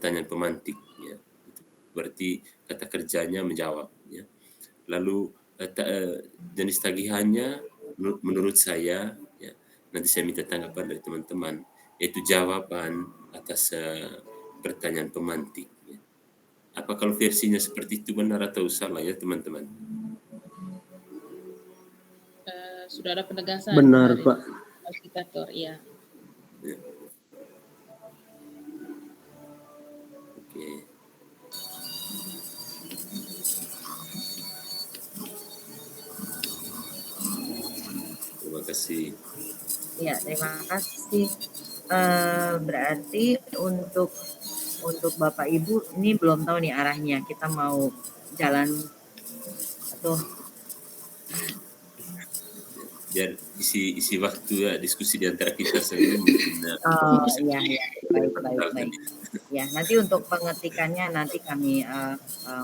pertanyaan pemantik, ya. Berarti kata kerjanya menjawab, ya. Lalu jenis tagihannya menurut saya, ya, nanti saya minta tanggapan dari teman-teman, yaitu jawaban atas pertanyaan pemantik, ya. Apa kalau versinya seperti itu benar atau salah ya teman-teman? Sudah ada penegasan benar dari Pak. fasilitator, ya. Ya. Oke. Terima kasih. Ya, terima kasih. Berarti untuk Bapak Ibu ini belum tahu nih arahnya. Kita mau jalan atau Biar isi waktu ya diskusi di antara kita sendiri mungkin. iya, baik. Ya, nanti untuk pengetikannya nanti kami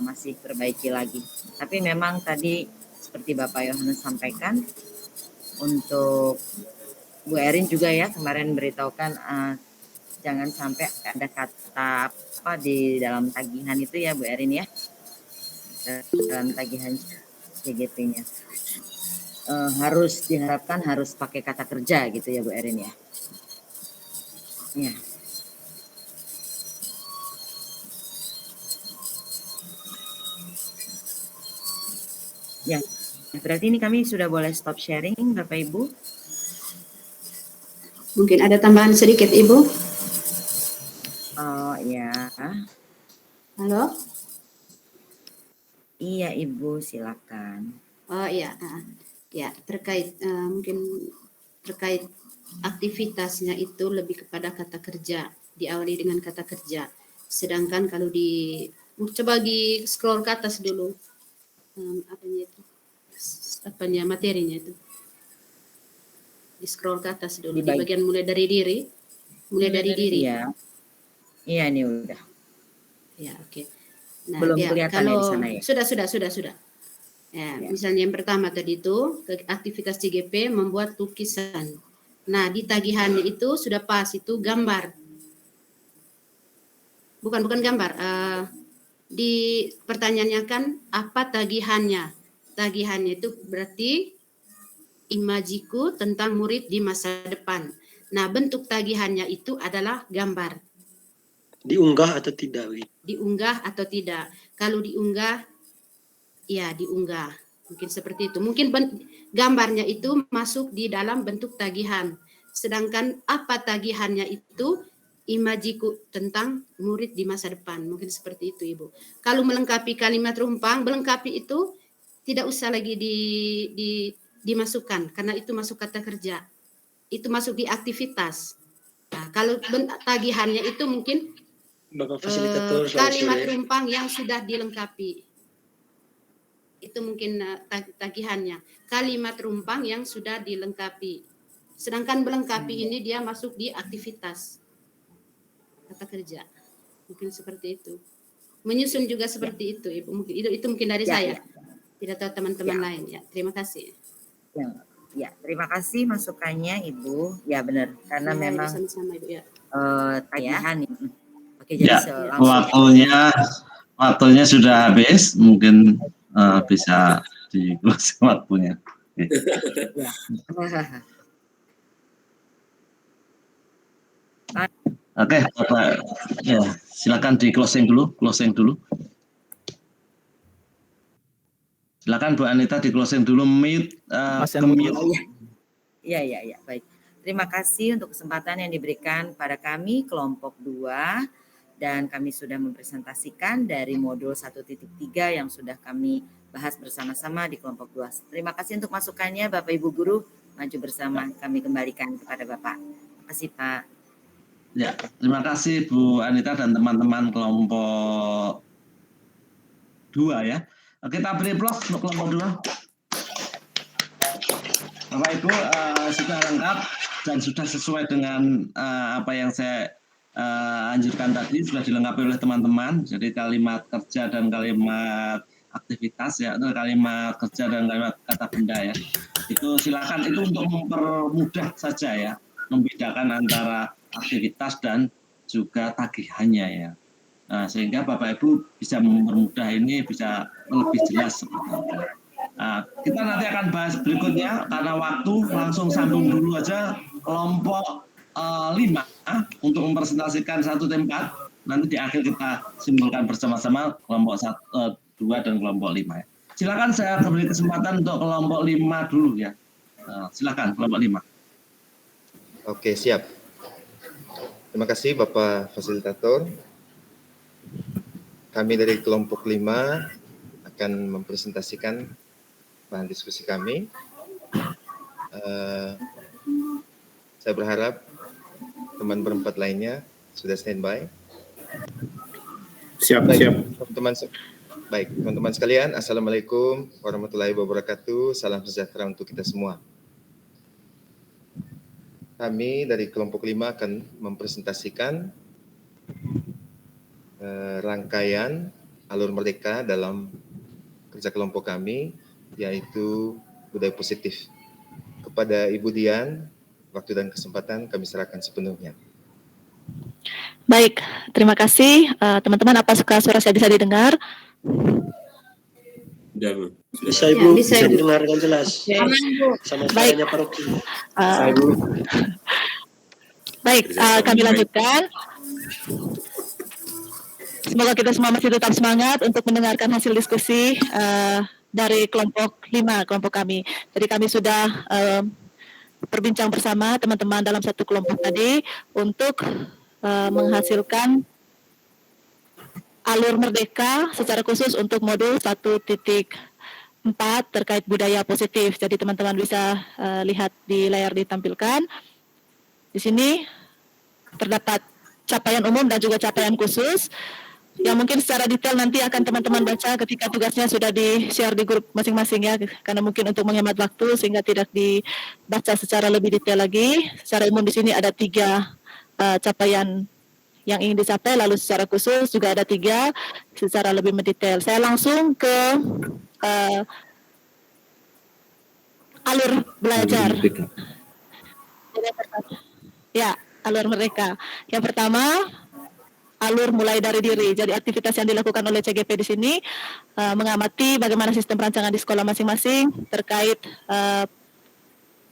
masih perbaiki lagi. Tapi memang tadi seperti Bapak Yohanes sampaikan, untuk Bu Erin juga ya kemarin beritahukan jangan sampai ada kata apa di dalam tagihan itu ya Bu Erin ya, dalam tagihan CGP-nya harus diharapkan harus pakai kata kerja gitu ya Bu Erin ya. Ya. Ya, berarti ini kami sudah boleh stop sharing Bapak Ibu. Mungkin ada tambahan sedikit Ibu. Oh ya. Halo. Iya Ibu, silakan. Oh iya, ya terkait mungkin terkait aktivitasnya itu lebih kepada kata kerja, diawali dengan kata kerja. Sedangkan kalau coba di scroll ke atas dulu, materinya itu. Di scroll ke atas dulu, di bagian mulai dari diri. Iya ini udah. Ya oke. Nah, belum kelihatan kalau ya di sana ya. Sudah. Ya. Misalnya yang pertama tadi itu aktivitas CGP membuat lukisan. Nah di tagihannya itu sudah pas itu gambar. Bukan gambar. Di pertanyaannya kan apa tagihannya? Tagihannya itu berarti imajiku tentang murid di masa depan. Nah bentuk tagihannya itu adalah gambar. Diunggah atau tidak? Diunggah atau tidak? Kalau diunggah, ya diunggah. Mungkin seperti itu. Mungkin gambarnya itu masuk di dalam bentuk tagihan. Sedangkan apa tagihannya itu imajiku tentang murid di masa depan. Mungkin seperti itu Ibu. Kalau melengkapi kalimat rumpang, melengkapi itu tidak usah lagi dimasukkan. Karena itu masuk kata kerja. Itu masuk di aktivitas. Nah, kalau tagihannya itu mungkin Bapak fasilitator kalimat rumpang yang sudah dilengkapi. Itu mungkin tagihannya. Kalimat rumpang yang sudah dilengkapi. Sedangkan melengkapi ini dia masuk di aktivitas. Kata kerja. Mungkin seperti itu. Menyusun juga seperti itu, Ibu. Mungkin itu mungkin dari saya. Tidak tahu teman-teman lain ya. Terima kasih. Ya, terima kasih masukannya Ibu. Ya benar, karena memang sama-sama Ibu ya. tagihan ya. Oke, jadi waktunya sudah habis, mungkin bisa di close waktunya. Oke, Bapak, ya silakan di closing dulu. Silakan Bu Anita di closing dulu, mute. Iya, baik. Terima kasih untuk kesempatan yang diberikan pada kami kelompok 2 dan kami sudah mempresentasikan dari modul 1.3 yang sudah kami bahas bersama-sama di kelompok 2. Terima kasih untuk masukannya Bapak Ibu Guru, maju bersama kami kembalikan kepada Bapak. Terima kasih Pak. Ya, terima kasih Bu Anita dan teman-teman kelompok 2 ya. Kita beri aplaus untuk kelompok 2. Bapak Ibu sudah lengkap dan sudah sesuai dengan apa yang saya anjurkan tadi, sudah dilengkapi oleh teman-teman. Jadi kalimat kerja dan kalimat aktivitas ya, atau kalimat kerja dan kalimat kata benda ya. Itu silakan, itu untuk mempermudah saja ya, membedakan antara aktivitas dan juga tagihannya ya. sehingga Bapak Ibu bisa mempermudah ini, bisa lebih jelas seperti itu. Kita nanti akan bahas berikutnya karena waktu, langsung sambung dulu aja kelompok 5 untuk mempresentasikan satu tempat. Nanti di akhir kita simpulkan bersama-sama kelompok 2 dan kelompok 5 ya. Silakan saya beri kesempatan untuk kelompok 5 dulu ya. Silakan kelompok 5. Oke, siap. Terima kasih Bapak Fasilitator. Kami dari kelompok 5 akan mempresentasikan bahan diskusi kami. Saya berharap teman berempat lainnya sudah standby. Siap. Teman-teman sekalian, Assalamualaikum warahmatullahi wabarakatuh. Salam sejahtera untuk kita semua. Kami dari kelompok 5 akan mempresentasikan rangkaian alur merdeka dalam kerja kelompok kami, yaitu budaya positif. Kepada Ibu Dian, waktu dan kesempatan kami serahkan sepenuhnya. Baik, terima kasih teman-teman. Apa suara saya bisa didengar? Bisa Ibu, bisa, bisa Ibu. didengar dengan jelas. Sama Baik. suaranya Pak Rocky. Baik, kami lanjutkan. Semoga kita semua masih tetap semangat untuk mendengarkan hasil diskusi dari kelompok 5, kelompok kami. Jadi kami sudah berbincang bersama teman-teman dalam satu kelompok tadi untuk menghasilkan alur merdeka secara khusus untuk modul 1.4 terkait budaya positif. Jadi teman-teman bisa lihat di layar ditampilkan. Di sini terdapat capaian umum dan juga capaian khusus yang mungkin secara detail nanti akan teman-teman baca ketika tugasnya sudah di-share di grup masing-masing ya, karena mungkin untuk menghemat waktu sehingga tidak dibaca secara lebih detail lagi. Secara umum di sini ada 3 capaian yang ingin dicapai, lalu secara khusus juga ada 3 secara lebih mendetail. Saya langsung ke alur belajar. Ya, alur mereka. Yang pertama, alur mulai dari diri. Jadi aktivitas yang dilakukan oleh CGP di sini mengamati bagaimana sistem perancangan di sekolah masing-masing terkait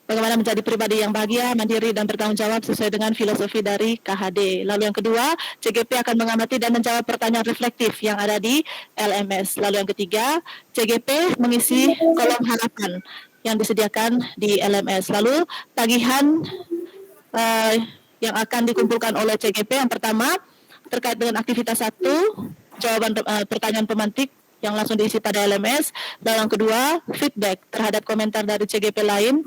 bagaimana menjadi pribadi yang bahagia, mandiri, dan bertanggung jawab sesuai dengan filosofi dari KHD. Lalu yang kedua, CGP akan mengamati dan menjawab pertanyaan reflektif yang ada di LMS. Lalu yang ketiga, CGP mengisi kolom harapan yang disediakan di LMS. Lalu tagihan yang akan dikumpulkan oleh CGP yang pertama terkait dengan aktivitas 1, jawaban pertanyaan pemantik yang langsung diisi pada LMS. Dan yang kedua, feedback terhadap komentar dari CGP lain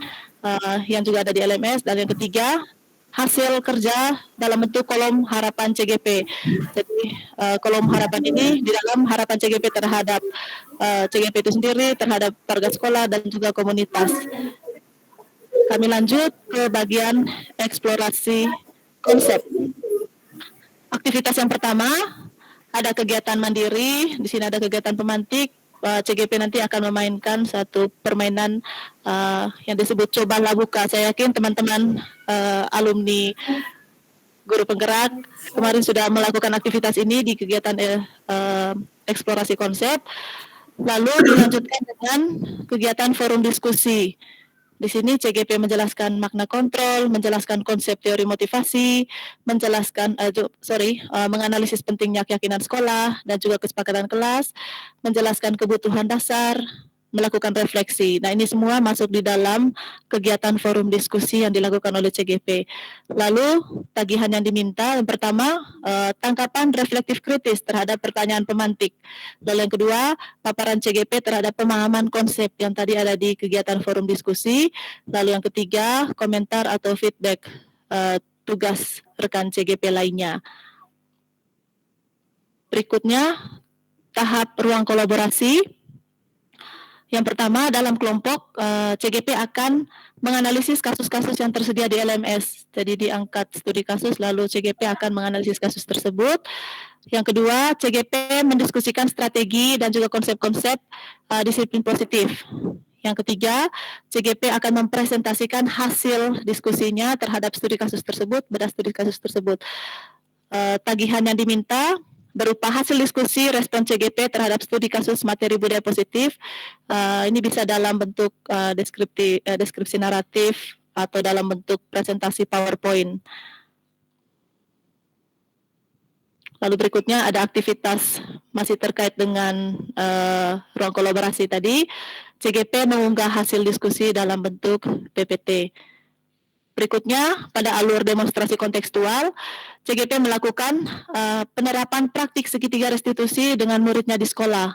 yang juga ada di LMS. Dan yang ketiga, hasil kerja dalam bentuk kolom harapan CGP. Jadi kolom harapan ini di dalam harapan CGP terhadap CGP itu sendiri, terhadap warga sekolah dan juga komunitas. Kami lanjut ke bagian eksplorasi konsep. Aktivitas yang pertama ada kegiatan mandiri, di sini ada kegiatan pemantik. CGP nanti akan memainkan satu permainan yang disebut cobalah buka. Saya yakin teman-teman alumni guru penggerak kemarin sudah melakukan aktivitas ini di kegiatan eksplorasi konsep. Lalu dilanjutkan dengan kegiatan forum diskusi. Di sini CGP menjelaskan makna kontrol, menjelaskan konsep teori motivasi, menjelaskan menganalisis pentingnya keyakinan sekolah dan juga kesepakatan kelas, menjelaskan kebutuhan dasar, melakukan refleksi. Nah, ini semua masuk di dalam kegiatan forum diskusi yang dilakukan oleh CGP. Lalu tagihan yang diminta yang pertama tangkapan reflektif kritis terhadap pertanyaan pemantik. Lalu yang kedua, paparan CGP terhadap pemahaman konsep yang tadi ada di kegiatan forum diskusi. Lalu yang ketiga, komentar atau feedback tugas rekan CGP lainnya. Berikutnya, tahap ruang kolaborasi. Yang pertama, dalam kelompok CGP akan menganalisis kasus-kasus yang tersedia di LMS. Jadi diangkat studi kasus, lalu CGP akan menganalisis kasus tersebut. Yang kedua, CGP mendiskusikan strategi dan juga konsep-konsep disiplin positif. Yang ketiga, CGP akan mempresentasikan hasil diskusinya terhadap studi kasus tersebut, berdasarkan studi kasus tersebut. Tagihan yang diminta berupa hasil diskusi respon CGP terhadap studi kasus materi budaya positif. Ini bisa dalam bentuk deskripsi naratif atau dalam bentuk presentasi PowerPoint. Lalu berikutnya ada aktivitas masih terkait dengan ruang kolaborasi tadi. CGP mengunggah hasil diskusi dalam bentuk PPT. Berikutnya, pada alur demonstrasi kontekstual, CGP melakukan penerapan praktik segitiga restitusi dengan muridnya di sekolah.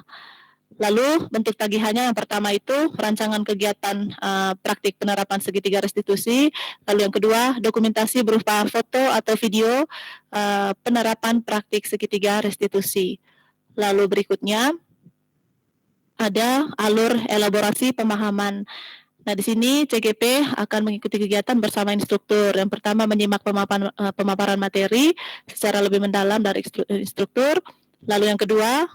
Lalu bentuk tagihannya yang pertama itu rancangan kegiatan praktik penerapan segitiga restitusi. Lalu yang kedua, dokumentasi berupa foto atau video penerapan praktik segitiga restitusi. Lalu berikutnya ada alur elaborasi pemahaman. Nah, di sini CGP akan mengikuti kegiatan bersama instruktur. Yang pertama, menyimak pemaparan materi secara lebih mendalam dari instruktur. Lalu yang kedua,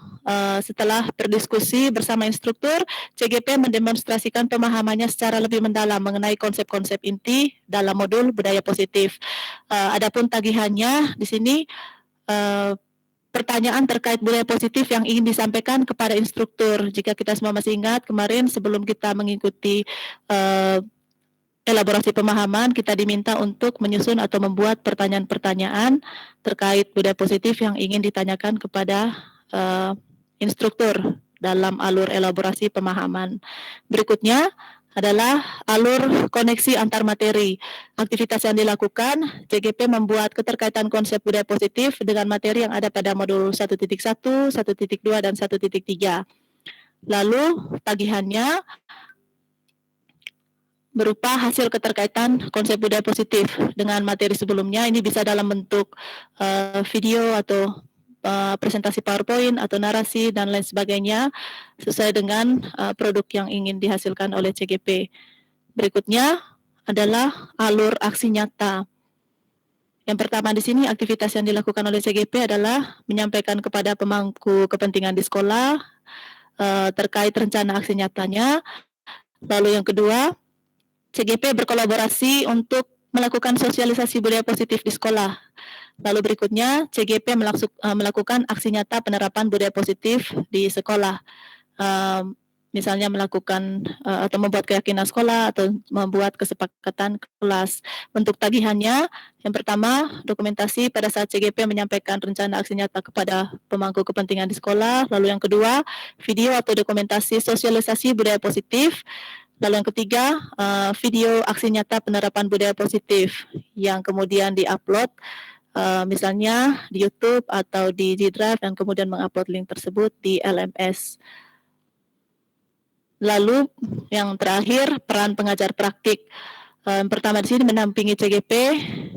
setelah berdiskusi bersama instruktur, CGP mendemonstrasikan pemahamannya secara lebih mendalam mengenai konsep-konsep inti dalam modul budaya positif. Adapun tagihannya di sini pertanyaan terkait budaya positif yang ingin disampaikan kepada instruktur. Jika kita semua masih ingat, kemarin sebelum kita mengikuti elaborasi pemahaman, kita diminta untuk menyusun atau membuat pertanyaan-pertanyaan terkait budaya positif yang ingin ditanyakan kepada instruktur dalam alur elaborasi pemahaman. Berikutnya adalah alur koneksi antar materi. Aktivitas yang dilakukan, CGP membuat keterkaitan konsep budaya positif dengan materi yang ada pada modul 1.1, 1.2, dan 1.3. Lalu tagihannya berupa hasil keterkaitan konsep budaya positif dengan materi sebelumnya. Ini bisa dalam bentuk video atau presentasi PowerPoint atau narasi dan lain sebagainya sesuai dengan produk yang ingin dihasilkan oleh CGP. Berikutnya adalah alur aksi nyata. Yang pertama di sini aktivitas yang dilakukan oleh CGP adalah menyampaikan kepada pemangku kepentingan di sekolah terkait rencana aksi nyatanya. Lalu yang kedua, CGP berkolaborasi untuk melakukan sosialisasi budaya positif di sekolah. Lalu berikutnya, CGP melakukan aksi nyata penerapan budaya positif di sekolah. Misalnya melakukan atau membuat keyakinan sekolah atau membuat kesepakatan kelas. Bentuk tagihannya, yang pertama, dokumentasi pada saat CGP menyampaikan rencana aksi nyata kepada pemangku kepentingan di sekolah. Lalu yang kedua, video atau dokumentasi sosialisasi budaya positif. Lalu yang ketiga, video aksi nyata penerapan budaya positif yang kemudian diupload misalnya di YouTube atau di G-Drive dan kemudian mengupload link tersebut di LMS. Lalu yang terakhir, peran pengajar praktik. Pertama di sini mendampingi CGP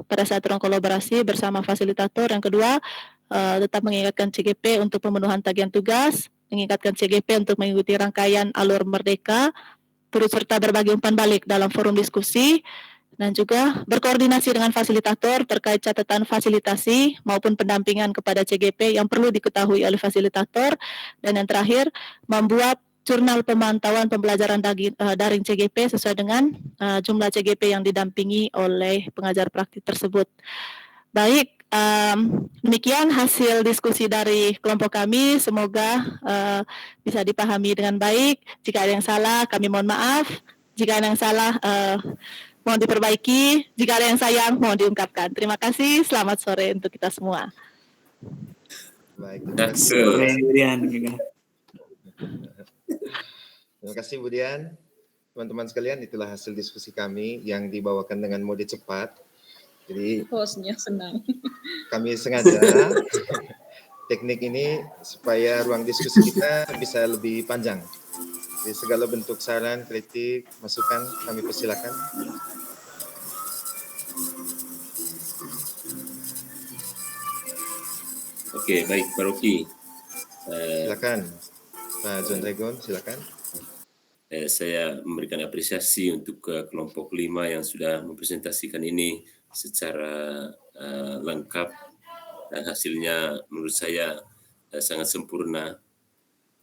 pada saat ruang kolaborasi bersama fasilitator. Yang kedua, tetap mengingatkan CGP untuk pemenuhan tagihan tugas, mengingatkan CGP untuk mengikuti rangkaian alur merdeka, turut serta berbagi umpan balik dalam forum diskusi, dan juga berkoordinasi dengan fasilitator terkait catatan fasilitasi maupun pendampingan kepada CGP yang perlu diketahui oleh fasilitator. Dan yang terakhir, membuat jurnal pemantauan pembelajaran daring CGP sesuai dengan jumlah CGP yang didampingi oleh pengajar praktik tersebut. Baik, demikian hasil diskusi dari kelompok kami. Semoga bisa dipahami dengan baik. Jika ada yang salah, kami mohon maaf. Jika ada yang salah, mohon diperbaiki. Jika ada yang sayang, mohon diungkapkan. Terima kasih. Selamat sore untuk kita semua. Baik, terima kasih Bu Dian. Teman-teman sekalian, itulah hasil diskusi kami yang dibawakan dengan mode cepat. Jadi hostnya senang. Kami sengaja teknik ini supaya ruang diskusi kita bisa lebih panjang. Jadi segala bentuk saran, kritik, masukan kami persilakan. Oke, baik Pak Rocky. Silakan Pak John Dragon, silakan. Saya memberikan apresiasi untuk kelompok 5 yang sudah mempresentasikan ini secara lengkap dan hasilnya menurut saya sangat sempurna.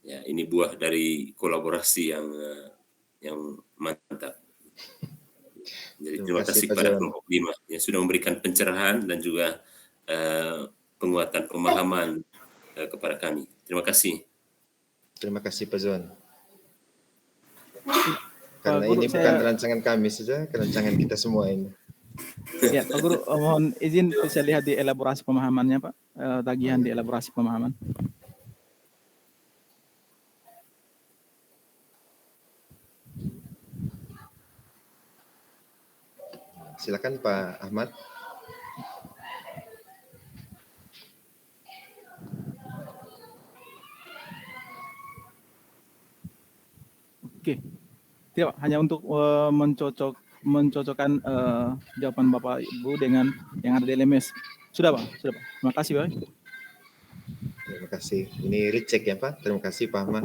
Ya, ini buah dari kolaborasi yang mantap. Jadi terima kasih kepada kelompok 5 yang sudah memberikan pencerahan dan juga penguatan pemahaman kepada kami. Terima kasih. Terima kasih Pak Zon. Pak Karena Guru, ini bukan rancangan kami saja, rancangan kita semua ini. Ya, Pak Guru, mohon izin bisa lihat di elaborasi pemahamannya, Pak. Tagihan di elaborasi pemahaman. Silakan Pak Ahmad. Oke. Tidak, Pak. Hanya untuk mencocokkan jawaban Bapak Ibu dengan yang ada di LMS. Sudah, Pak. Sudah, Pak. Terima kasih, Pak. Terima kasih. Ini recheck ya Pak. Terima kasih Pak Ahmad.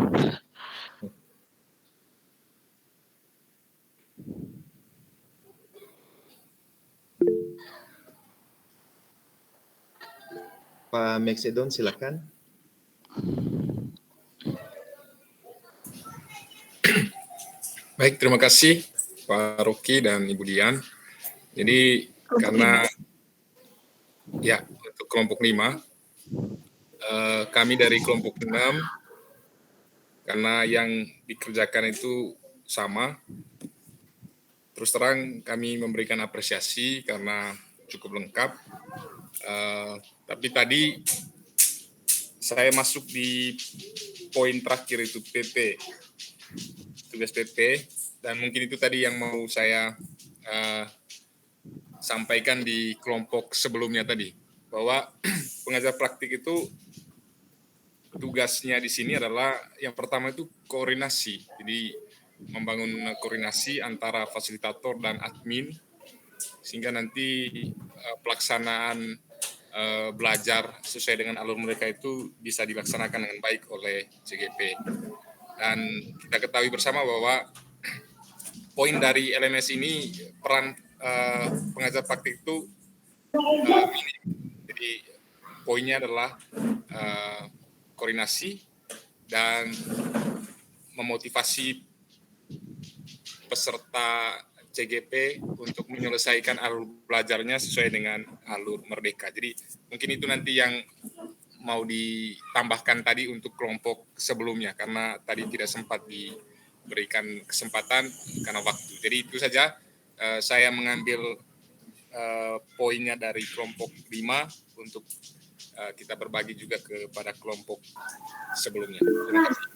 Pak Maxedon silakan. Baik, terima kasih Pak Rocky dan Ibu Dian. Jadi karena ya untuk kelompok 5, kami dari kelompok 6, karena yang dikerjakan itu sama, terus terang kami memberikan apresiasi karena cukup lengkap. Tapi tadi saya masuk di poin terakhir itu PP, tugas PP, dan mungkin itu tadi yang mau saya sampaikan di kelompok sebelumnya tadi, bahwa pengajar praktik itu tugasnya di sini adalah yang pertama itu koordinasi, jadi membangun koordinasi antara fasilitator dan admin sehingga nanti pelaksanaan belajar sesuai dengan alur mereka itu bisa dilaksanakan dengan baik oleh CGP. Dan kita ketahui bersama bahwa poin dari LMS ini peran pengajar praktik itu minim. Jadi poinnya adalah koordinasi dan memotivasi peserta CGP untuk menyelesaikan alur belajarnya sesuai dengan alur merdeka. Jadi mungkin itu nanti yang mau ditambahkan tadi untuk kelompok sebelumnya, karena tadi tidak sempat diberikan kesempatan karena waktu. Jadi itu saja saya mengambil poinnya dari kelompok 5 untuk kita berbagi juga kepada kelompok sebelumnya. Terima kasih.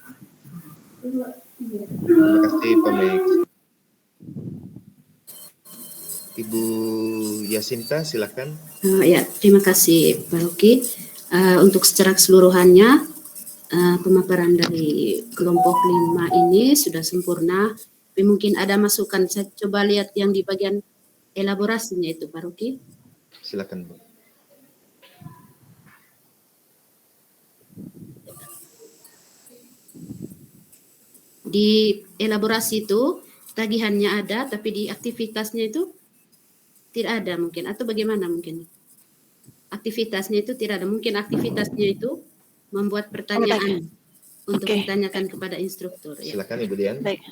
Terima kasih Pak Max. Ibu Yasinta silakan. Ya, terima kasih Pak Rocky. Untuk secara keseluruhannya pemaparan dari kelompok 5 ini sudah sempurna. Tapi mungkin ada masukan, saya coba lihat yang di bagian elaborasinya itu Pak Rocky. Silakan Bu. Di elaborasi itu tagihannya ada, tapi di aktivitasnya itu tidak ada mungkin, atau bagaimana mungkin? Aktivitasnya itu tidak ada, mungkin aktivitasnya itu membuat pertanyaan untuk ditanyakan kepada instruktur. Ya. Silakan Ibu Dian. Baik.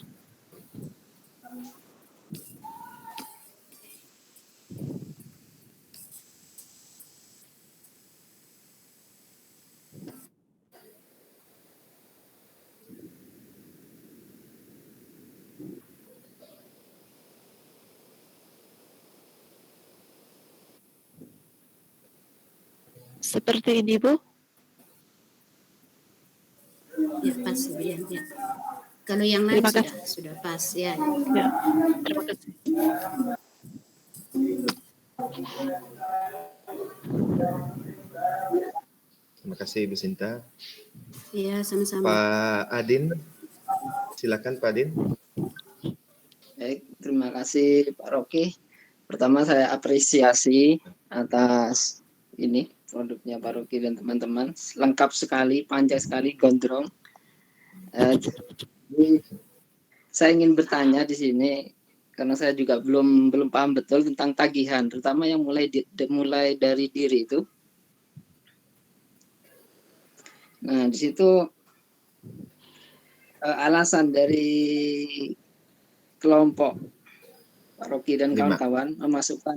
Seperti ini, Bu. Ya, pas ya. Kalau yang lain sudah pas ya. Ya, terima kasih. Terima kasih Ibu Sinta. Iya, sama-sama. Pak Adin, silakan Pak Adin. Baik, terima kasih Pak Rocky. Pertama saya apresiasi atas ini produknya Pak Rocky dan teman-teman, lengkap sekali, panjang sekali, gondrong. Saya ingin bertanya di sini karena saya juga belum paham betul tentang tagihan, terutama yang mulai dari diri itu. Nah, di situ alasan dari kelompok Pak Rocky dan kawan-kawan memasukkan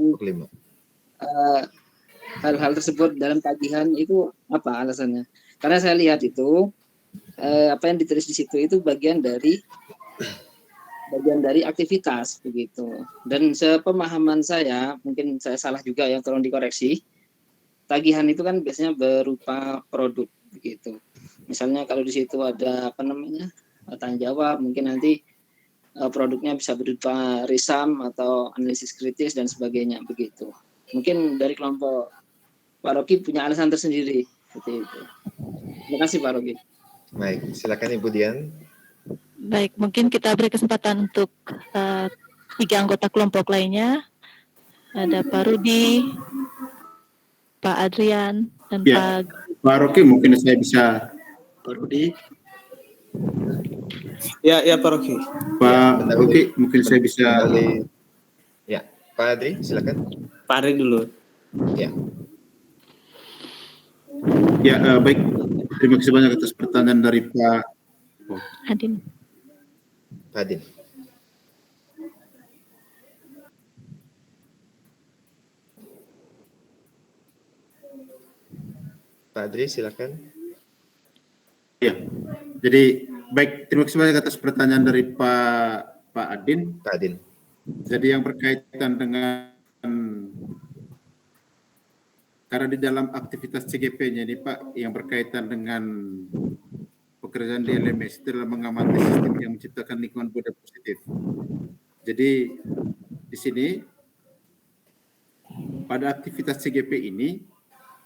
hal-hal tersebut dalam tagihan itu apa alasannya? Karena saya lihat itu apa yang ditulis di situ itu bagian dari aktivitas begitu. Dan sepemahaman saya, mungkin saya salah juga ya, tolong dikoreksi. Tagihan itu kan biasanya berupa produk begitu. Misalnya kalau di situ ada tanya jawab, mungkin nanti produknya bisa berupa risam atau analisis kritis dan sebagainya begitu. Mungkin dari kelompok Pak Rocky punya alasan tersendiri seperti itu. Terima kasih Pak Rocky. Baik, silakan Ibu Dian. Baik, mungkin kita beri kesempatan untuk 3 anggota kelompok lainnya. Ada Pak Rudi, Pak Adrian, dan Ya, Pak Rocky mungkin saya bisa. Pak Rudi. Ya Pak Rocky. Pak Rocky mungkin saya bisa. Ya, Pak Adri, silakan. Pak Adri dulu. Ya. Ya, baik. Terima kasih banyak atas pertanyaan dari Pak Adin. Pak Adin. Pak Adri, silakan. Ya, jadi baik. Terima kasih banyak atas pertanyaan dari Pak Adin. Pak Adin. Jadi yang berkaitan dengan, karena di dalam aktivitas CGP-nya ini Pak, yang berkaitan dengan pekerjaan di LMS itu adalah mengamati sistem yang menciptakan lingkungan budaya positif. Jadi di sini pada aktivitas CGP ini,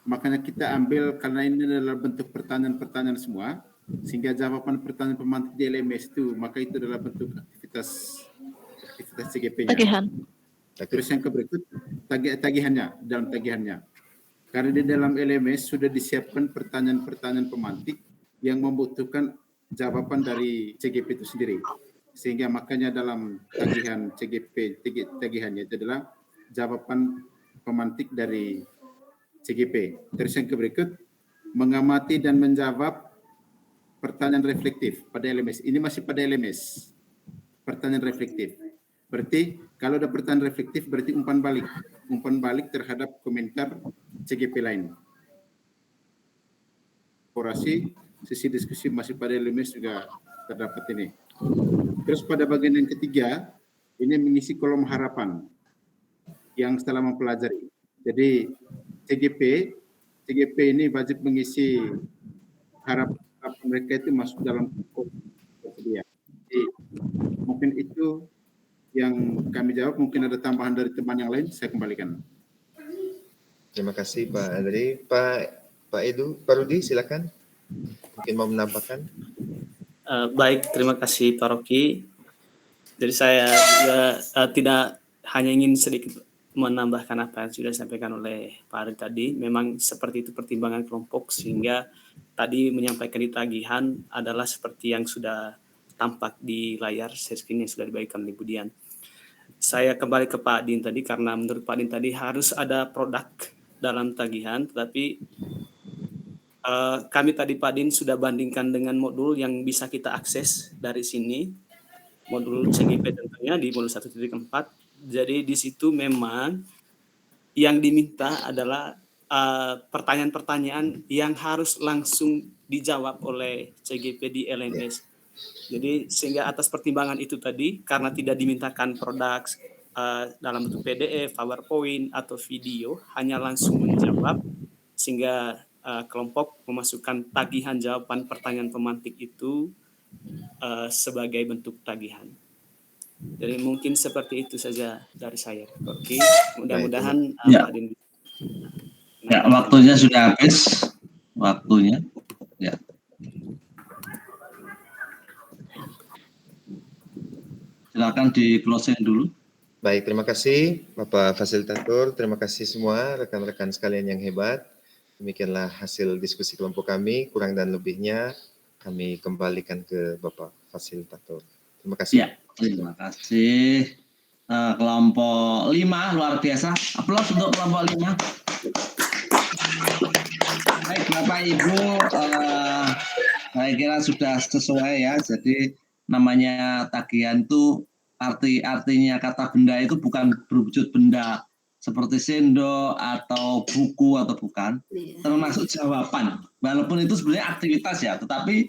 makanya kita ambil karena ini adalah bentuk pertanyaan-pertanyaan semua, sehingga jawaban pertanyaan pemantik di LMS itu, maka itu adalah bentuk aktivitas CGP-nya. Tagihan. Terus yang berikut tagihannya, dalam tagihannya. Karena di dalam LMS sudah disiapkan pertanyaan-pertanyaan pemantik yang membutuhkan jawaban dari CGP itu sendiri. Sehingga makanya dalam tagihan CGP, tagihannya itu adalah jawaban pemantik dari CGP. Terus yang berikut, mengamati dan menjawab pertanyaan reflektif pada LMS. Ini masih pada LMS. Pertanyaan reflektif. Berarti kalau ada pertanyaan reflektif berarti umpan balik terhadap komentar CGP lain. Orasi, sesi diskusi masih pada LMS juga terdapat ini. Terus pada bagian yang ketiga, ini mengisi kolom harapan yang setelah mempelajari. Jadi CGP ini wajib mengisi harapan mereka itu masuk dalam kolom tersedia. Jadi mungkin itu yang kami jawab. Mungkin ada tambahan dari teman yang lain, saya kembalikan. Terima kasih Pak Adri. Pak Rudi, silakan. Mungkin mau menambahkan. Baik, terima kasih Pak Rocky. Jadi saya juga tidak hanya ingin sedikit menambahkan apa yang sudah disampaikan oleh Pak Adri tadi. Memang seperti itu pertimbangan kelompok, sehingga tadi menyampaikan di tagihan adalah seperti yang sudah tampak di layar screen yang sudah dibagikan oleh Bu Dian. Saya kembali ke Pak Din tadi, karena menurut Pak Din tadi harus ada produk dalam tagihan, tetapi kami tadi Pak Din sudah bandingkan dengan modul yang bisa kita akses dari sini, modul CGP tentunya di modul 1.4. Jadi di situ memang yang diminta adalah pertanyaan-pertanyaan yang harus langsung dijawab oleh CGP di LMS. Jadi sehingga atas pertimbangan itu tadi, karena tidak dimintakan produk dalam bentuk PDF, PowerPoint, atau video, hanya langsung menjawab, sehingga kelompok memasukkan tagihan jawaban pertanyaan pemantik itu sebagai bentuk tagihan. Jadi mungkin seperti itu saja dari saya. Oke, mudah-mudahan ya, waktunya sudah habis. Waktunya. Ya. Silakan di closing dulu. Baik, terima kasih Bapak Fasilitator, terima kasih semua rekan-rekan sekalian yang hebat. Demikianlah hasil diskusi kelompok kami, kurang dan lebihnya kami kembalikan ke Bapak Fasilitator. Terima kasih. Ya, terima kasih. Kelompok 5 luar biasa. Aplaus untuk kelompok 5. Baik Bapak Ibu, saya kira sudah sesuai ya. Jadi namanya tagihan itu artinya kata benda itu bukan berwujud benda seperti sendok atau buku atau bukan, Iya. termasuk jawaban. Walaupun itu sebenarnya aktivitas ya, tetapi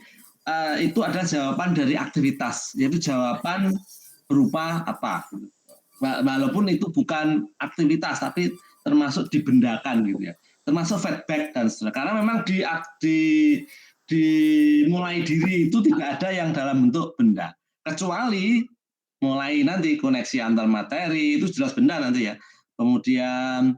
itu adalah jawaban dari aktivitas, yaitu jawaban berupa apa. Walaupun itu bukan aktivitas, tapi termasuk dibendakan gitu ya, termasuk feedback dan seterusnya. Karena memang di mulai diri itu tidak ada yang dalam bentuk benda, kecuali mulai nanti koneksi antar materi itu jelas benda nanti ya. Kemudian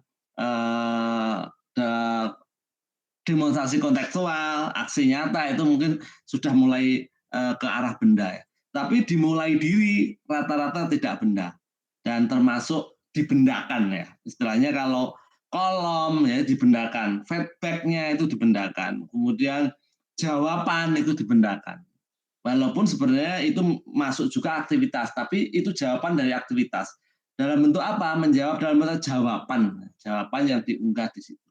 demonstrasi kontekstual, aksi nyata itu mungkin sudah mulai ke arah benda ya. Tapi dimulai diri rata-rata tidak benda dan termasuk dibendakan ya. Istilahnya kalau kolom ya dibendakan, feedbacknya itu dibendakan, kemudian jawaban itu dibendakan. Walaupun sebenarnya itu masuk juga aktivitas, tapi itu jawaban dari aktivitas. Dalam bentuk apa? Menjawab dalam bentuk jawaban yang diunggah di situ.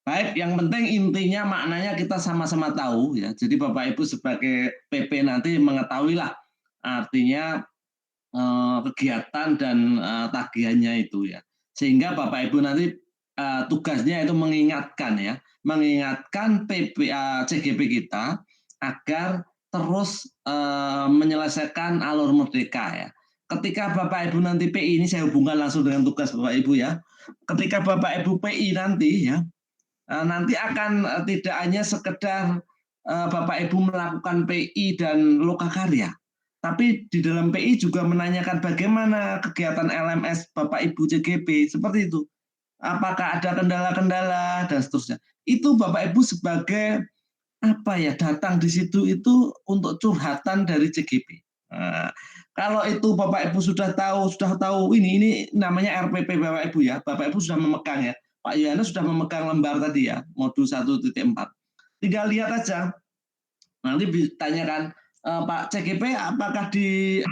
Baik, yang penting intinya maknanya kita sama-sama tahu ya. Jadi Bapak Ibu sebagai PP nanti mengetahuilah artinya kegiatan dan tagihannya itu ya. Sehingga Bapak Ibu nanti tugasnya itu mengingatkan ya, mengingatkan CGP kita agar terus menyelesaikan alur merdeka ya. Ketika Bapak Ibu nanti PI, ini saya hubungkan langsung dengan tugas Bapak Ibu ya. Ketika Bapak Ibu PI nanti ya, nanti akan tidak hanya sekedar Bapak Ibu melakukan PI dan lokakarya, tapi di dalam PI juga menanyakan bagaimana kegiatan LMS Bapak Ibu CGP, seperti itu. Apakah ada kendala-kendala dan seterusnya. Itu Bapak Ibu sebagai apa ya, datang di situ itu untuk curhatan dari CGP. Nah, kalau itu Bapak Ibu sudah tahu ini namanya RPP Bapak Ibu ya. Bapak Ibu sudah memegang ya. Pak Yohanes sudah memegang lembar tadi ya, modul 1.4. Tinggal lihat aja. Nanti ditanyakan, Pak CGP apakah di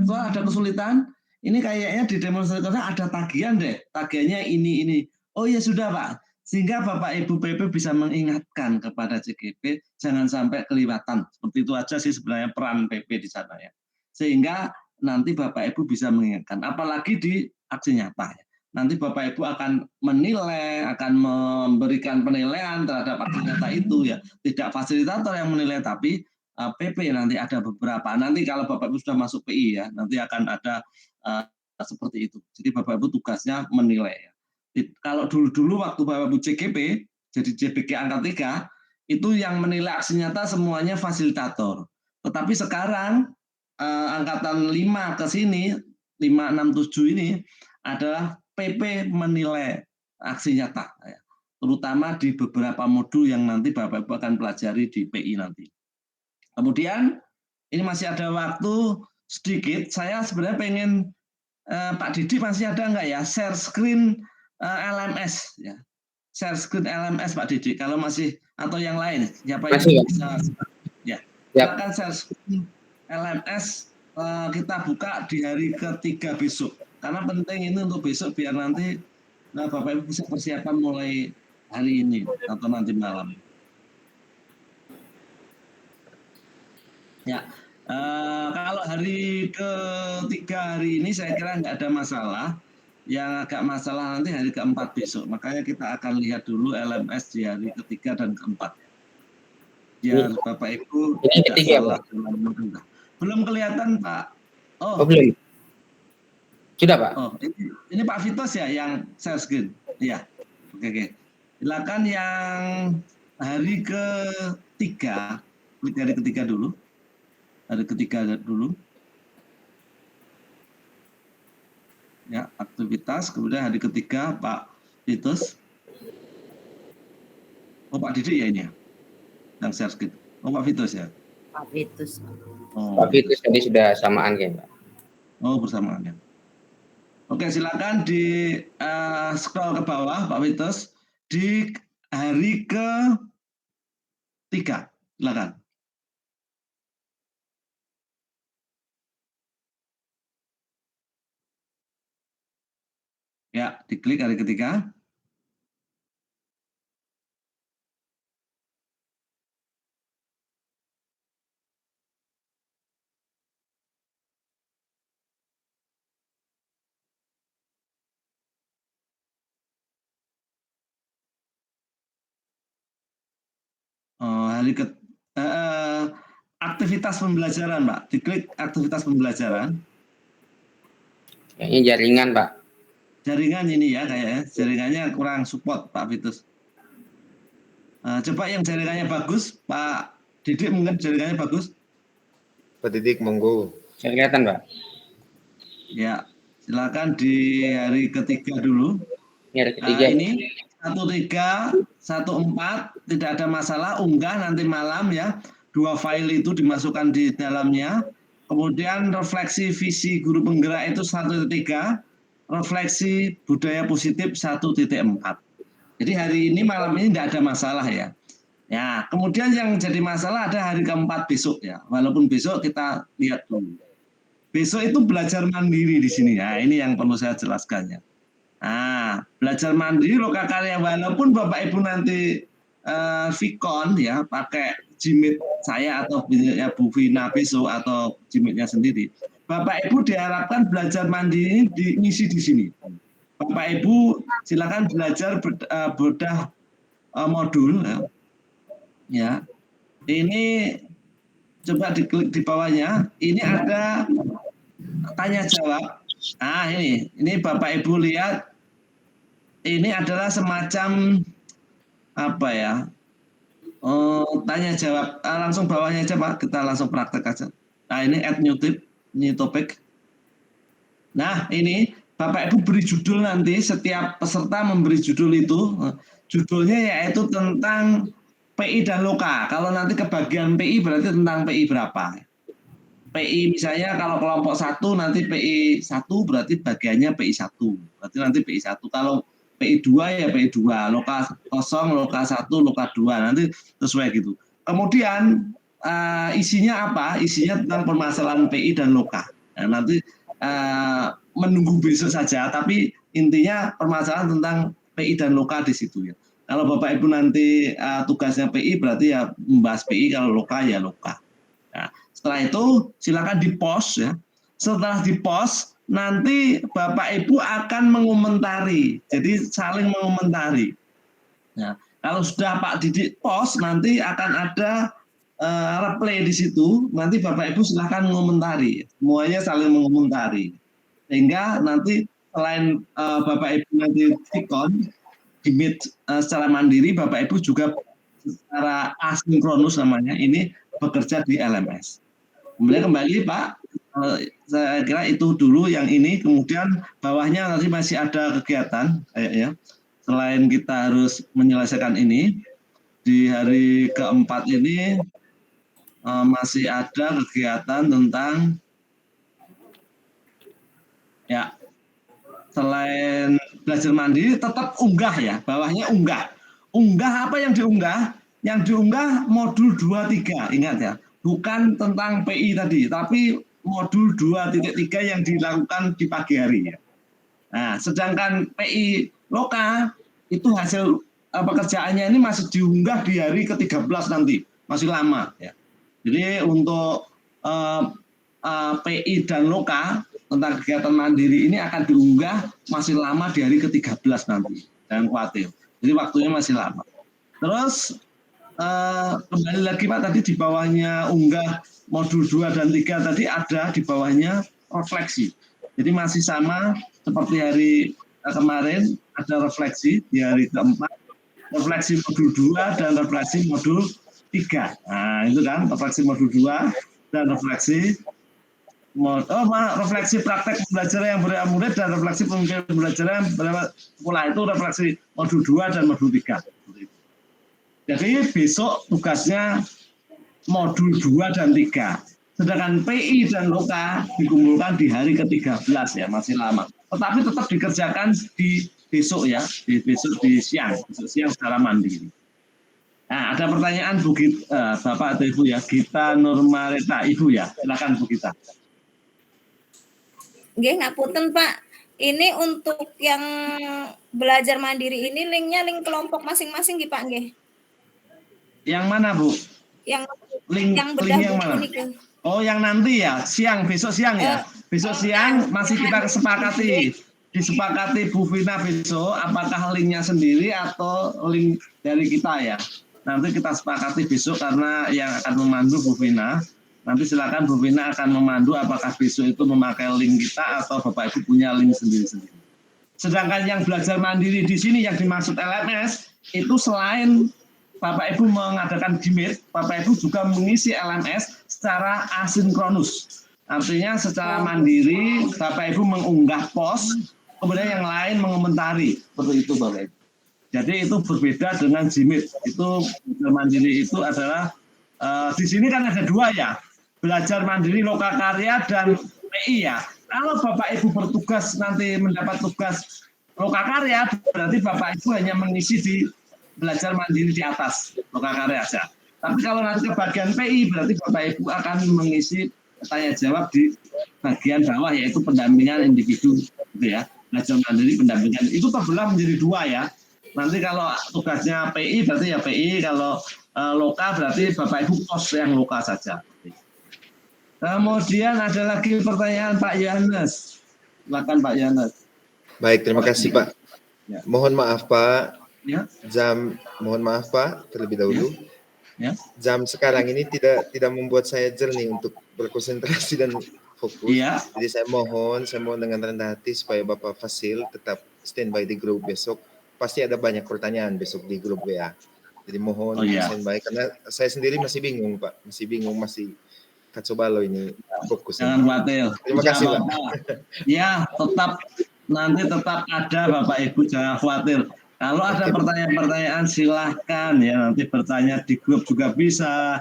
ada kesulitan? Ini kayaknya di demonstrasi ada tagihan deh. Tagihannya ini. Oh ya sudah Pak. Sehingga Bapak Ibu PP bisa mengingatkan kepada CGP jangan sampai kelewatan. Seperti itu aja sih sebenarnya peran PP di sana ya. Sehingga nanti Bapak Ibu bisa mengingatkan. Apalagi di aksi nyata ya. Nanti Bapak Ibu akan menilai, akan memberikan penilaian terhadap aksi nyata itu ya. Tidak fasilitator yang menilai, tapi PP nanti ada beberapa. Nanti kalau Bapak Ibu sudah masuk PI ya, nanti akan ada seperti itu. Jadi Bapak Ibu tugasnya menilai ya. Kalau dulu-dulu waktu Bapak Ibu CGP, jadi JBG angka 3, itu yang menilai aksi nyata semuanya fasilitator. Tetapi sekarang angkatan 5 ke sini, 5, 6, 7 ini adalah PP menilai aksi nyata. Ya. Terutama di beberapa modul yang nanti Bapak Ibu akan pelajari di PI nanti. Kemudian, ini masih ada waktu sedikit, saya sebenarnya pengen Pak Didi masih ada nggak ya share screen LMS ya, share screen LMS Pak Didi kalau masih, atau yang lain siapa yang bisa ya, silakan share screen LMS. Kita buka di hari ketiga besok karena penting ini untuk besok biar nanti Bapak Ibu bisa persiapan mulai hari ini atau nanti malam ya. Kalau hari ketiga hari ini saya kira nggak ada masalah. Yang agak masalah nanti hari keempat besok. Makanya kita akan lihat dulu LMS di hari ketiga dan keempat. Biar Bapak Ibu tidak salah. Belum kelihatan Pak. Oh belum. Sudah Pak. Oh, ini Pak Vitos ya yang share screen. Iya. Oke. Silakan yang hari ketiga. Klik hari ketiga dulu. Hari ketiga dulu. Ya, aktivitas, kemudian hari ketiga Pak Vitus. Oh Pak Didi ya ini ya, yang share screen. Oh Pak Vitus ya. Pak Vitus. Oh. Pak Vitus tadi sudah samaan kan Pak? Oh bersamaan ya. Oke silakan di scroll ke bawah Pak Vitus di hari ketiga, silakan. Ya, diklik hari ketiga. aktivitas pembelajaran, Pak. Diklik aktivitas pembelajaran. Kayaknya jaringan, Pak. Jaringan ini ya kayaknya. Jaringannya kurang support, Pak Vitus. Coba yang jaringannya bagus, Pak Didik mungkin jaringannya bagus. Pak Didik, monggo. Saya kelihatan, Pak. Ya, silakan di hari ketiga dulu. Hari ketiga. Ini 13, 14 tidak ada masalah, unggah nanti malam ya. 2 file itu dimasukkan di dalamnya. Kemudian refleksi visi guru penggerak itu 1.3, refleksi budaya positif 1.4. Jadi hari ini malam ini tidak ada masalah ya. Ya, kemudian yang jadi masalah ada hari keempat besok ya. Walaupun besok kita lihat dulu. Besok itu belajar mandiri di sini ya. Ini yang perlu saya jelaskan ya. Nah, belajar mandiri loka karya, walaupun Bapak Ibu nanti Vicon ya pakai Gmeet saya atau ya Bu Vina besok atau Gmeetnya sendiri. Bapak Ibu diharapkan belajar mandiri diisi di sini. Bapak Ibu silakan belajar bedah modul ya. Ya. Ini coba diklik di bawahnya. Ini ada tanya jawab. Nah, ini Bapak Ibu lihat, ini adalah semacam apa ya? Tanya jawab. Langsung bawahnya aja Pak, kita langsung praktek aja. Nah, ini add new topic. Nah, ini Bapak Ibu beri judul nanti, setiap peserta memberi judul itu. Judulnya yaitu tentang PI dan Loka. Kalau nanti kebagian PI berarti tentang PI berapa? PI misalnya kalau kelompok 1 nanti PI 1 berarti bagiannya PI 1. Berarti nanti PI 1. Kalau PI 2 ya PI 2. Loka 0, Loka 1, Loka 2. Nanti sesuai gitu. Kemudian isinya apa? Isinya tentang permasalahan PI dan Loka. Nah, nanti menunggu besok saja, tapi intinya permasalahan tentang PI dan Loka di situ ya. Kalau Bapak Ibu nanti tugasnya PI berarti ya membahas PI, kalau Loka ya Loka. Nah, setelah itu silakan di-post ya. Setelah di-post nanti Bapak Ibu akan mengomentari. Jadi saling mengomentari. Nah, kalau sudah Pak Didik post nanti akan ada replay di situ. Nanti Bapak Ibu silakan mengomentari. Semuanya saling mengomentari. Sehingga nanti selain Bapak Ibu nanti Vicon di Meet secara mandiri, Bapak Ibu juga secara asinkronus namanya ini bekerja di LMS. Kemudian kembali Pak, saya kira itu dulu yang ini. Kemudian bawahnya nanti masih ada kegiatan ya. Selain kita harus menyelesaikan ini, di hari keempat ini masih ada kegiatan tentang ya, selain belajar mandiri tetap unggah ya, bawahnya unggah. Unggah apa yang diunggah? Yang diunggah modul 2.3, ingat ya. Bukan tentang PI tadi, tapi modul 2.3 yang dilakukan di pagi hari ya. Nah, sedangkan PI Loka itu hasil pekerjaannya ini masih diunggah di hari ke-13 nanti, masih lama ya. Jadi untuk PI dan Loka tentang kegiatan mandiri ini akan diunggah masih lama di hari ke-13 nanti. Jangan khawatir. Jadi waktunya masih lama. Terus kembali lagi Pak, tadi di bawahnya unggah modul 2 dan 3 tadi ada di bawahnya refleksi. Jadi masih sama seperti hari kemarin, ada refleksi di hari keempat. Refleksi modul 2 dan refleksi modul 3. Nah, itu kan refleksi modul 2 dan refleksi refleksi praktek pembelajaran yang murid dan refleksi pemikiran pembelajaran sekolah, itu refleksi modul 2 dan modul 3. Jadi besok tugasnya modul 2 dan 3. Sedangkan PI dan Loka dikumpulkan di hari ke-13 ya, masih lama. Tetapi tetap dikerjakan di besok ya, besok siang secara mandiri. Nah, ada pertanyaan Bu Gita, Bapak atau Ibu ya, Gita Nurmareta, Ibu ya, silakan Bu Gita. Nggih, ngapunten Pak. Ini untuk yang belajar mandiri ini linknya link kelompok masing-masing nggih Pak nggih. Yang mana Bu? Yang link yang mana? Ini. Oh, yang nanti ya, besok siang ya. Besok siang masih kita disepakati Bu Vina besok apakah linknya sendiri atau link dari kita ya. nanti kita sepakati besok karena yang akan memandu Bu Vina. Nanti silakan Bu Vina akan memandu apakah besok itu memakai link kita atau Bapak Ibu punya link sendiri-sendiri. Sedangkan yang belajar mandiri di sini yang dimaksud LMS itu selain Bapak Ibu mengadakan Gmeet, Bapak Ibu juga mengisi LMS secara asinkronus. Artinya secara mandiri Bapak Ibu mengunggah post, kemudian yang lain mengomentari. Seperti itu Bapak Ibu. Jadi itu berbeda dengan Gmeet. Itu belajar mandiri itu adalah di sini kan ada dua ya. Belajar mandiri Lokakarya dan PI ya. Kalau Bapak Ibu bertugas nanti mendapat tugas Lokakarya, berarti Bapak Ibu hanya mengisi di belajar mandiri di atas Lokakarya saja. Tapi kalau nanti ke bagian PI, berarti Bapak Ibu akan mengisi tanya jawab di bagian bawah, yaitu pendampingan individu, gitu ya. Belajar mandiri pendampingan itu terbelah menjadi dua ya. Nanti kalau tugasnya PI berarti ya PI, kalau Loka berarti Bapak Ibu pos yang Loka saja. Kemudian ada lagi pertanyaan Pak Yohanes. Silakan Pak Yohanes. Baik, terima kasih Pak. Ya. Mohon maaf Pak. Ya. Mohon maaf Pak terlebih dahulu. Ya. Jam sekarang ini tidak membuat saya jernih untuk berkonsentrasi dan fokus. Ya. Jadi saya mohon dengan rendah hati supaya Bapak Fasil tetap standby di grup besok. Pasti ada banyak pertanyaan besok di grup WA. Jadi mohon standby karena saya sendiri masih bingung Pak, masih kacau balau ini fokus. Jangan khawatir. Terima kasih Pak. Ya, nanti tetap ada Bapak Ibu, jangan khawatir. Kalau ada pertanyaan-pertanyaan silahkan ya, nanti bertanya di grup juga bisa.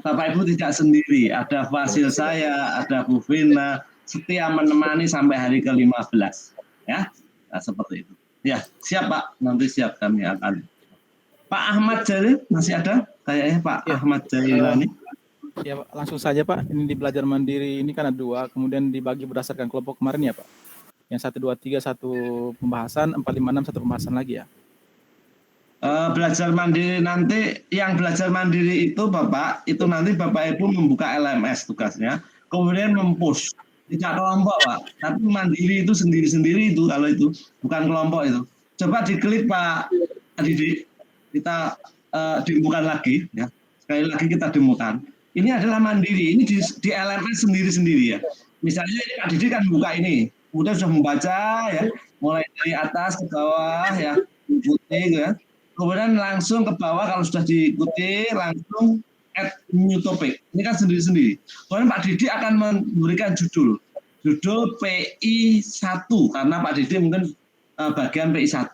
Bapak Ibu tidak sendiri, ada Fasil saya, ada Bu Vina, setia menemani sampai hari ke-15 ya. Nah, seperti itu. Ya, siap Pak, nanti siap kami akan. Pak Ahmad Jalil masih ada? Kayaknya Pak Ahmad Jalilani. Ya Pak, langsung saja Pak, ini di belajar mandiri ini kan ada dua, kemudian dibagi berdasarkan kelompok kemarin ya Pak. Yang 1, 2, 3 satu pembahasan, 4, 5, 6 satu pembahasan lagi ya. Belajar mandiri nanti, yang belajar mandiri itu Bapak, itu nanti Bapak Ibu membuka LMS tugasnya, kemudian mempush. Tidak kelompok Pak, tapi mandiri itu sendiri-sendiri itu, kalau itu, bukan kelompok itu. Coba diklik Pak Didik, kita demokan lagi ya, sekali lagi kita demokan. Ini adalah mandiri, ini di LMS sendiri-sendiri ya. Misalnya ini Pak Didik kan buka ini, kemudian sudah membaca ya, mulai dari atas ke bawah ya, ikuti ya. Kemudian langsung ke bawah kalau sudah diikuti langsung add new topic. Ini kan sendiri-sendiri. Kemudian Pak Didik akan memberikan judul PI 1 karena Pak Didik mungkin bagian PI 1.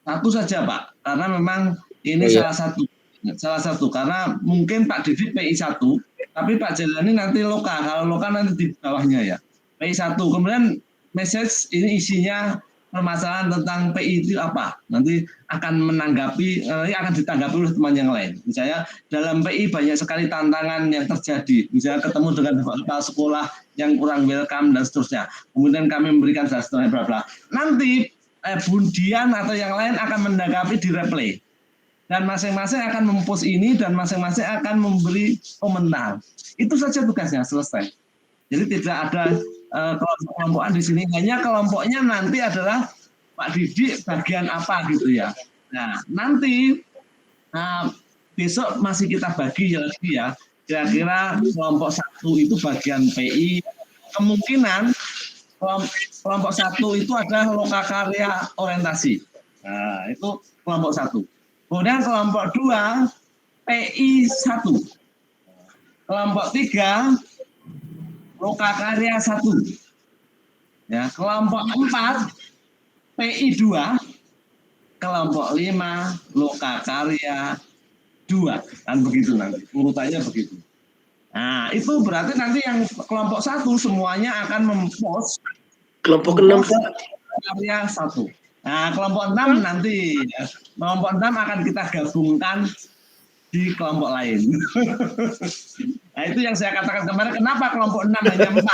Satu saja Pak, karena memang ini salah satu karena mungkin Pak Didik PI 1, tapi Pak Jalani nanti Loka. Kalau Loka nanti di bawahnya ya. PI 1. Kemudian message ini isinya permasalahan tentang PI itu apa. Nanti akan akan ditanggapi oleh teman yang lain. Misalnya dalam PI banyak sekali tantangan yang terjadi. Misalnya ketemu dengan kepala sekolah yang kurang welcome dan seterusnya. Kemudian kami memberikan seterusnya bla bla. Nanti Bundian atau yang lain akan menanggapi di replay. Dan masing-masing akan mempost ini dan masing-masing akan memberi komentar. Itu saja tugasnya, selesai. Jadi tidak ada kelompok-kelompokan di sini. Hanya kelompoknya nanti adalah Pak Didik bagian apa gitu ya. Nah nanti besok masih kita bagi lagi ya. Kira-kira kelompok 1 itu bagian PI. Kemungkinan kelompok 1 itu adalah Lokakarya orientasi. Nah itu kelompok 1. Kemudian kelompok 2 PI 1. Kelompok 3 Lokakarya 1. Ya, kelompok 4 PI 2. Kelompok 5 Lokakarya 2. Kan begitu nanti. Urutannya begitu. Nah, itu berarti nanti yang kelompok 1 semuanya akan mempost kelompok 6 karya 1. Nah, kelompok 6 nanti ya. Kelompok 6 akan kita gabungkan di kelompok lain. Nah, itu yang saya katakan kemarin, kenapa kelompok 6 hanya 4?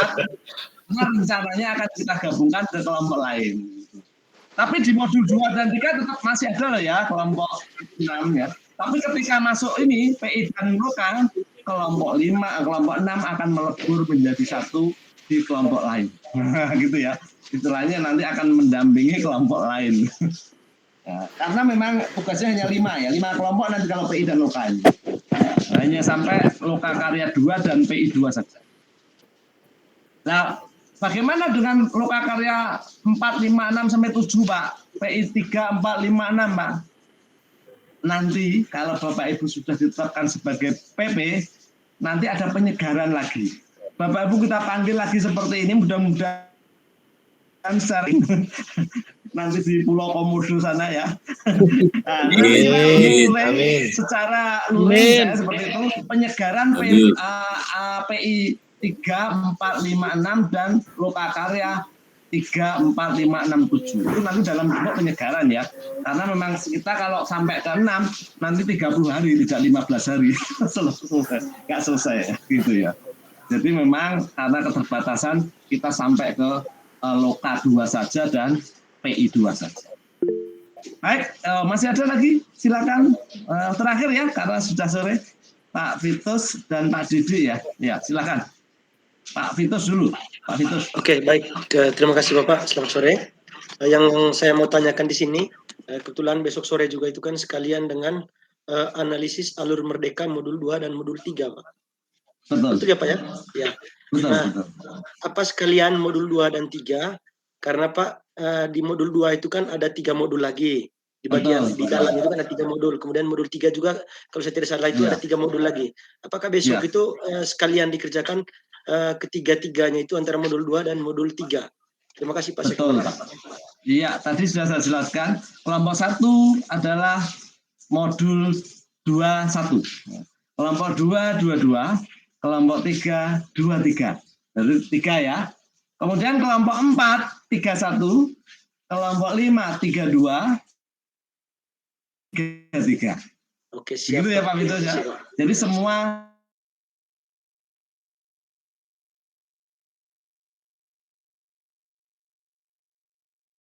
Karena rencananya akan kita gabungkan ke kelompok lain. Tapi di modul 2 dan 3 tetap masih ada loh ya kelompok 6 ya. Tapi ketika masuk ini PI dan Loka, kelompok 5, kelompok 6 akan melebur menjadi satu di kelompok lain. Gitu ya. Istilahnya nanti akan mendampingi kelompok lain. Nah, karena memang tugasnya hanya 5 ya, 5 kelompok nanti kalau PI dan Loka ini. Hanya sampai Loka Karya 2 dan PI 2 saja. Nah, bagaimana dengan Loka Karya 4, 5, 6 sampai 7, Pak? PI 3, 4, 5, 6, Pak. Nanti kalau Bapak Ibu sudah ditetapkan sebagai PP, nanti ada penyegaran lagi. Bapak Ibu kita panggil lagi seperti ini, mudah-mudahan sering nanti di Pulau Komodo sana ya. Nah, Amin. secara luring seperti itu penyegaran PI 3, 4, 5, 6 dan Loka Karya 3, 4, 5, 6, 7 itu nanti dalam bentuk penyegaran ya, karena memang kita kalau sampai ke 6 nanti 30 hari tidak 15 hari nggak selesai ya, gitu ya. Jadi memang karena keterbatasan kita sampai ke Loka 2 saja dan PI 2 saja. Baik, masih ada lagi? Silakan terakhir ya, karena sudah sore. Pak Vitus dan Pak Didi ya. Ya, silakan. Pak Vitus dulu. Pak Vitus. Oke, baik. Terima kasih Bapak. Selamat sore. Yang saya mau tanyakan di sini, kebetulan besok sore juga itu kan sekalian dengan analisis alur merdeka modul 2 dan modul 3, Pak. Betul. Betul ya Pak ya? Ya. Betul, nah, betul. Apa sekalian modul 2 dan 3? Karena Pak, di modul 2 itu kan ada 3 modul lagi. Di bagian di dalam itu kan ada 3 modul. Kemudian modul 3 juga kalau saya tidak salah itu ada 3 modul lagi. Apakah besok itu sekalian dikerjakan ketiga-tiganya itu antara modul 2 dan modul 3? Terima kasih Pak. Betul. Iya, tadi sudah saya jelaskan. Kelompok 1 adalah modul 21. Kelompok 2, 22. Kelompok 3, 23. Jadi 3 ya. Kemudian kelompok 4, 31. Kelompok 5, 32. 33. Oke, siap. Gitu ya Pak Vitus ya. Jadi semua